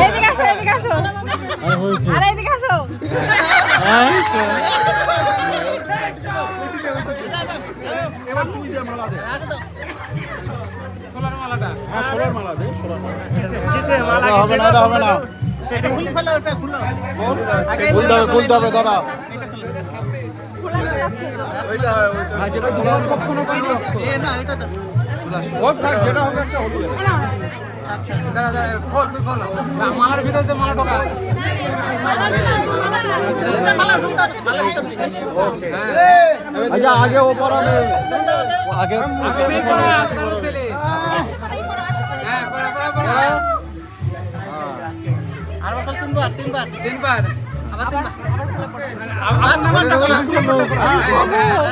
এদিকে আসো, এদিকে আসো, আরে এদিকে আসো। এবার তুই দে মালা দে। সোলার মালাটা। হ্যাঁ সোলার মালা দে, সোলার মালা। কিছে মালা কিছে হবে না। সেটা খুলে ফেলো, ওটা খুলো। খুলতে হবে দাদা। ওইটা হ্যাঁ যেটা দুলাল কখনো পাইনি। এ না এটা তো ও থাক যেটা হবে একটা হলো। আচ্ছা দাঁড়া দাঁড়া খোল খোল। মালার ভিতরে যে মালা ঢোকা। মালা ঢোকা। ওকে। আচ্ছা আগে ও পড়াবে। আগে আগে পড়া আপনার ছেলে। হ্যাঁ পড়া পড়া পড়া। আর বল তিনবার। আবার তিনবার।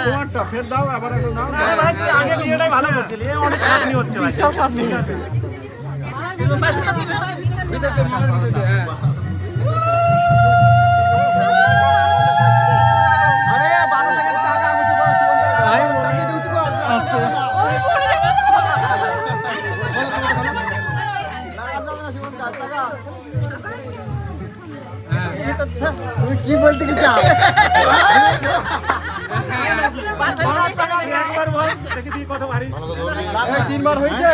তোমারটা ফের দাও আবার একটু নাও। ভাই তুই আগে ভিডিওটাই ভালো করছিলি। অনেক খাটনি হচ্ছে ভাই। সব খাটনি। ভিতরে মালার ভিতরে হ্যাঁ। আরে 12 সেকেন্ড টাকা আমি তো বস তাকে দিচ্ছি গো আস্তে তুমি কি বলতে কি চাও? তিনবার হয়েছে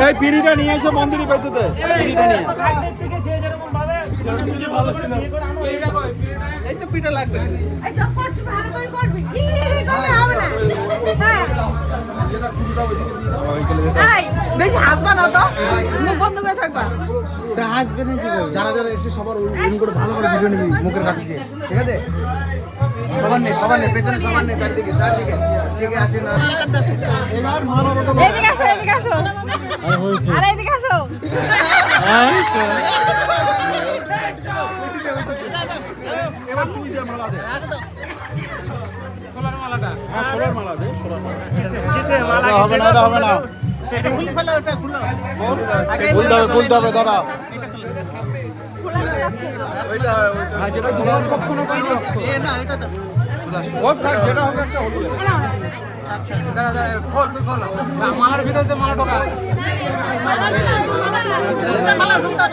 এই পিড়িটা নিয়ে এসে মন্দিরে পাইতে পিড়িটা নিয়ে এই তো পিঠা লাগবে বেশি হাসবা না তো, মুখ বন্ধ করে থাকবা। হাসবে না কি যারা যারা এসে সবার করে ভালো করে ভিডিও নিবি মুখের কাছে দিয়ে, ঠিক আছে? সবার নেই পেছনে সবার নেই, চারিদিকে ঠিক আছে না? এদিকে আসো, এদিকে আসো, আরে এদিকে আসো। এবার তুই দে মালা দে। সোলার মালাটা। হ্যাঁ সোলার মালা দে, সোলার মালা। কিছে মালা কিছে হবে না। সেটা খুলে ফেলো, ওটা খুলো। খুলতে হবে দাদা। ওইটা হ্যাঁ যেটা দুলাল কখনো পাইনি। এ না এটা তো ও থাক যেটা হবে একটা হলো। আচ্ছা দাঁড়া দাঁড়া খোল খোল। মালার ভিতরে যে মালা ঢোকা। মালা ঢোকা।